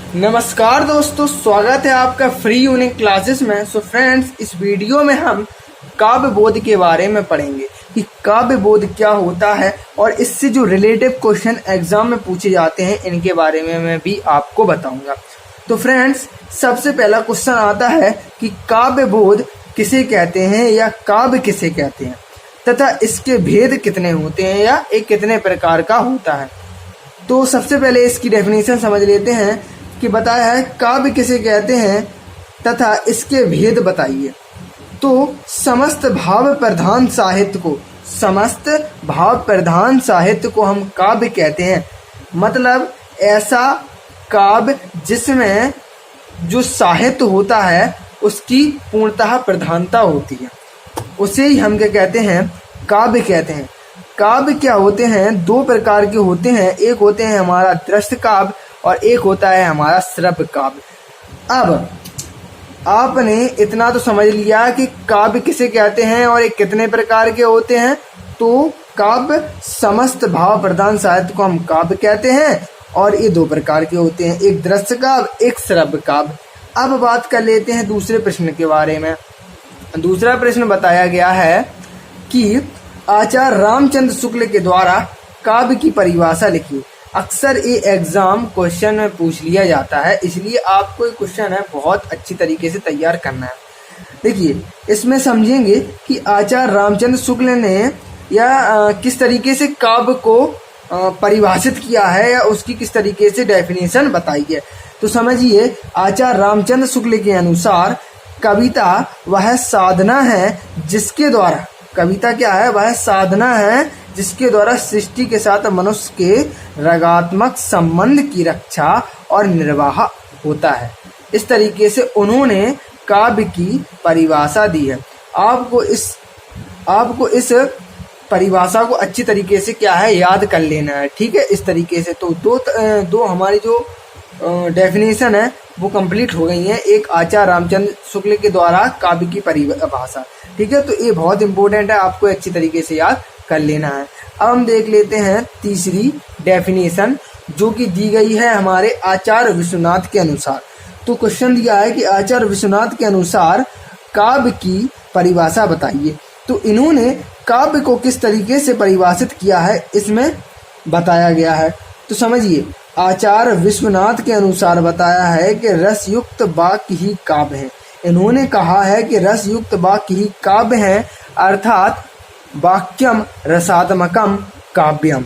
नमस्कार दोस्तों, स्वागत है आपका फ्री यूनिक क्लासेस में। सो फ्रेंड्स, इस वीडियो में हम काव्य बोध के बारे में पढ़ेंगे कि काव्य बोध क्या होता है और इससे जो रिलेटिव क्वेश्चन एग्जाम में पूछे जाते हैं इनके बारे में मैं भी आपको बताऊंगा। तो फ्रेंड्स, सबसे पहला क्वेश्चन आता है कि काव्य बोध किसे कहते हैं या काव्य किसे कहते हैं तथा इसके भेद कितने होते हैं या ये कितने प्रकार का होता है। तो सबसे पहले इसकी डेफिनेशन समझ लेते हैं कि बताया है काव्य किसे कहते हैं तथा इसके भेद बताइए। तो समस्त भाव प्रधान साहित्य को हम काव्य कहते हैं। मतलब ऐसा काव्य जिसमें जो साहित्य होता है उसकी पूर्णतः प्रधानता होती है, उसे ही हम क्या कहते हैं, काव्य कहते हैं। काव्य क्या होते हैं, दो प्रकार के होते हैं। एक होते हैं हमारा दृश्य काव्य और एक होता है हमारा श्रव्य काव्य। अब आपने इतना तो समझ लिया कि काव्य किसे कहते हैं और ये कितने प्रकार के होते हैं। तो काव्य समस्त भाव प्रधान साहित्य को हम काव्य कहते हैं और ये दो प्रकार के होते हैं, एक दृश्य काव्य, एक श्रव्य काव्य। अब बात कर लेते हैं दूसरे प्रश्न के बारे में। दूसरा प्रश्न बताया गया है कि आचार्य रामचंद्र शुक्ल के द्वारा काव्य की परिभाषा लिखिए। अक्सर ये एग्जाम क्वेश्चन में पूछ लिया जाता है, इसलिए आपको ये क्वेश्चन है बहुत अच्छी तरीके से तैयार करना है। देखिए, इसमें समझेंगे कि आचार्य रामचंद्र शुक्ल ने या किस तरीके से काव्य को परिभाषित किया है या उसकी किस तरीके से डेफिनेशन बताई है। तो समझिए, आचार्य रामचंद्र शुक्ल के अनुसार कविता वह साधना है जिसके द्वारा, कविता क्या है, वह साधना है जिसके द्वारा सृष्टि के साथ मनुष्य के रागात्मक संबंध की रक्षा और निर्वाह होता है। इस तरीके से उन्होंने काव्य की परिभाषा दी है। आपको इस परिभाषा को अच्छी तरीके से क्या है, याद कर लेना है। ठीक है, इस तरीके से तो दो हमारी जो डेफिनेशन है वो कंप्लीट हो गई है। एक आचार्य रामचंद्र शुक्ल के द्वारा काव्य की परिभाषा, ठीक है, तो ये बहुत इंपॉर्टेंट है, आपको अच्छी तरीके से याद कर लेना है। अब हम देख लेते हैं तीसरी डेफिनेशन जो कि दी गई है हमारे आचार्य विश्वनाथ के अनुसार। तो क्वेश्चन दिया है कि आचार्य विश्वनाथ के अनुसार काव्य की परिभाषा बताइए। तो इन्होंने काव्य को किस तरीके से परिभाषित किया है इसमें बताया गया है। तो समझिए, आचार्य विश्वनाथ के अनुसार बताया है कि रसयुक्त वाक्य ही काव्य है। इन्होंने कहा है कि रसयुक्त वाक्य ही काव्य है, अर्थात वाक्यम रसात्मकम काव्यम।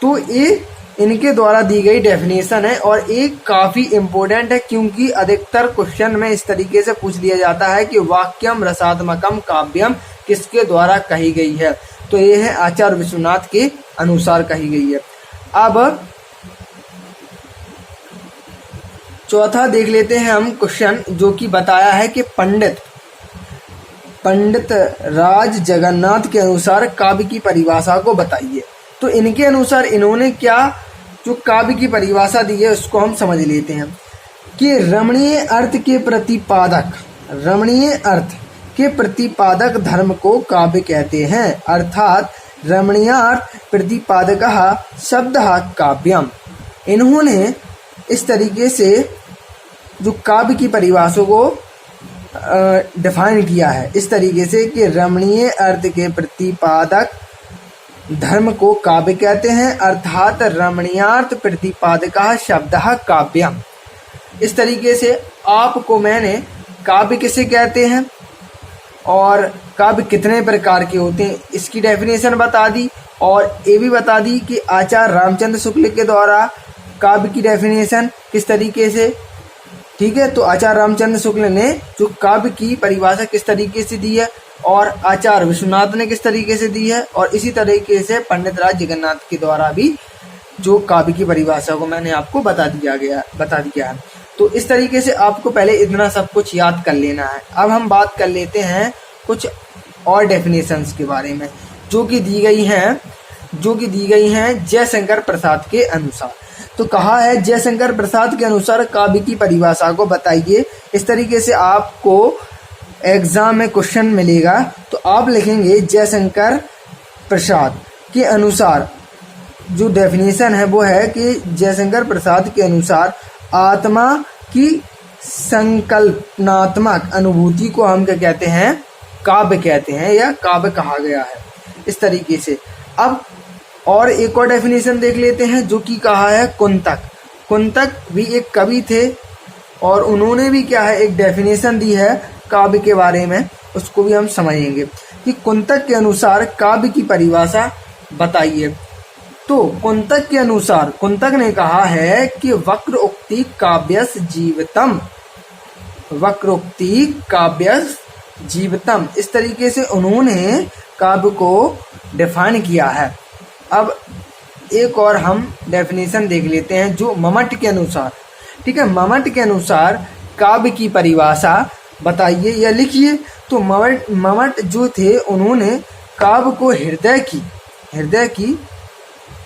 तो ये इनके द्वारा दी गई डेफिनेशन है और ये काफी इम्पोर्टेंट है, क्योंकि अधिकतर क्वेश्चन में इस तरीके से पूछ लिया जाता है कि वाक्यम रसात्मकम काव्यम किसके द्वारा कही गई है। तो ये है आचार्य विश्वनाथ के अनुसार कही गई है। अब चौथा देख लेते हैं हम क्वेश्चन जो कि बताया है कि पंडित राज जगन्नाथ के अनुसार काव्य की परिभाषा को बताइए। तो इनके अनुसार इन्होंने क्या जो काव्य की परिभाषा दी है उसको हम समझ लेते हैं कि रमणीय अर्थ के प्रतिपादक धर्म को काव्य कहते हैं, अर्थात रमणीयार्थ प्रतिपादकः शब्दः काव्यम। इन्होंने इस तरीके से जो काव्य की परिभाषा को डिफाइन किया है इस तरीके से कि रमणीय अर्थ के प्रतिपादक धर्म को काव्य कहते हैं, अर्थात रमणीयार्थ प्रतिपादकः शब्दः काव्यम। इस तरीके से आपको मैंने काव्य किसे कहते हैं और काव्य कितने प्रकार के होते हैं इसकी डेफिनेशन बता दी और ये भी बता दी कि आचार्य रामचंद्र शुक्ल के द्वारा काव्य की डेफिनेशन किस तरीके से, ठीक है। तो आचार्य रामचंद्र शुक्ल ने जो काव्य की परिभाषा किस तरीके से दी है और आचार्य विश्वनाथ ने किस तरीके से दी है और इसी तरीके से पंडित राज जगन्नाथ के द्वारा भी जो काव्य की परिभाषा को मैंने आपको बता दिया है। तो इस तरीके से आपको पहले इतना सब कुछ याद कर लेना है। अब हम बात कर लेते हैं कुछ और डेफिनेशंस के बारे में जो कि दी गई हैं जयशंकर प्रसाद के अनुसार। तो कहा है जयशंकर प्रसाद के अनुसार काव्य की परिभाषा को बताइए। इस तरीके से आपको एग्जाम में क्वेश्चन मिलेगा तो आप लिखेंगे जयशंकर प्रसाद के अनुसार जो डेफिनेशन है वो है कि जयशंकर प्रसाद के अनुसार आत्मा की संकल्पनात्मक अनुभूति को हम क्या कहते हैं, काव्य कहते हैं या काव्य कहा गया है। इस तरीके से अब और एक और डेफिनेशन देख लेते हैं जो कि कहा है कुंतक। कुंतक भी एक कवि थे और उन्होंने भी क्या है एक डेफिनेशन दी है काव्य के बारे में, उसको भी हम समझेंगे कि कुंतक के अनुसार काव्य की परिभाषा बताइए। तो कुंतक के अनुसार कुंतक ने कहा है कि वक्रोक्ति काव्यस जीवितम, वक्रोक्ति काव्यस जीवितम, इस तरीके से उन्होंने काव्य को डिफाइन किया है। अब एक और हम डेफिनेशन देख लेते हैं जो मम्मट के अनुसार, ठीक है, मम्मट के अनुसार काव्य की परिभाषा बताइए या लिखिए। तो मम्मट जो थे उन्होंने काव्य को हृदय की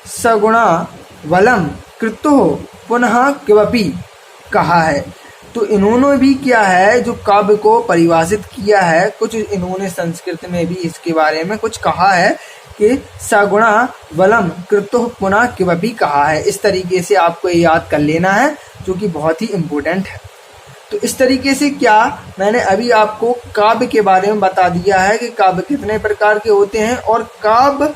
सगुणा वलम कृतो पुनः किवपि कहा है। तो इन्होंने भी क्या है जो काव्य को परिभाषित किया है, कुछ इन्होंने संस्कृत में भी इसके बारे में कुछ कहा है कि सगुणा वलम कृतो पुनः किवपि कहा है। इस तरीके से आपको ये याद कर लेना है जो कि बहुत ही इम्पोर्टेंट है। तो इस तरीके से क्या मैंने अभी आपको काव्य के बारे में बता दिया है कि काव्य कितने प्रकार के होते हैं और काव्य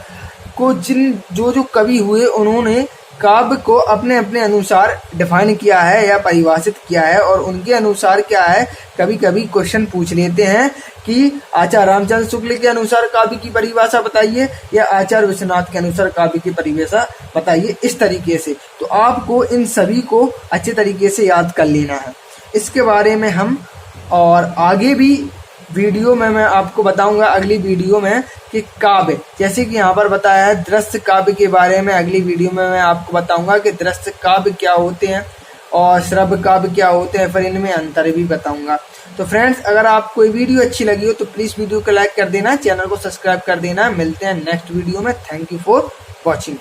को जो कवि हुए उन्होंने काव्य को अपने अपने अनुसार डिफाइन किया है या परिभाषित किया है। और उनके अनुसार क्या है, कभी कभी क्वेश्चन पूछ लेते हैं कि आचार्य रामचंद्र शुक्ल के अनुसार काव्य की परिभाषा बताइए या आचार्य विश्वनाथ के अनुसार काव्य की परिभाषा बताइए, इस तरीके से। तो आपको इन सभी को अच्छे तरीके से याद कर लेना है। इसके बारे में हम और आगे भी वीडियो में मैं आपको बताऊंगा, अगली वीडियो में, कि काव्य, जैसे कि यहाँ पर बताया है दृश्य काव्य के बारे में, अगली वीडियो में मैं आपको बताऊंगा कि दृश्य काव्य क्या होते हैं और श्रव्य काव्य क्या होते हैं, फिर इनमें अंतर भी बताऊंगा। तो फ्रेंड्स, अगर आपको ये वीडियो अच्छी लगी हो तो प्लीज़ वीडियो को लाइक कर देना, चैनल को सब्सक्राइब कर देना। मिलते हैं नेक्स्ट वीडियो में। Thank you for watching.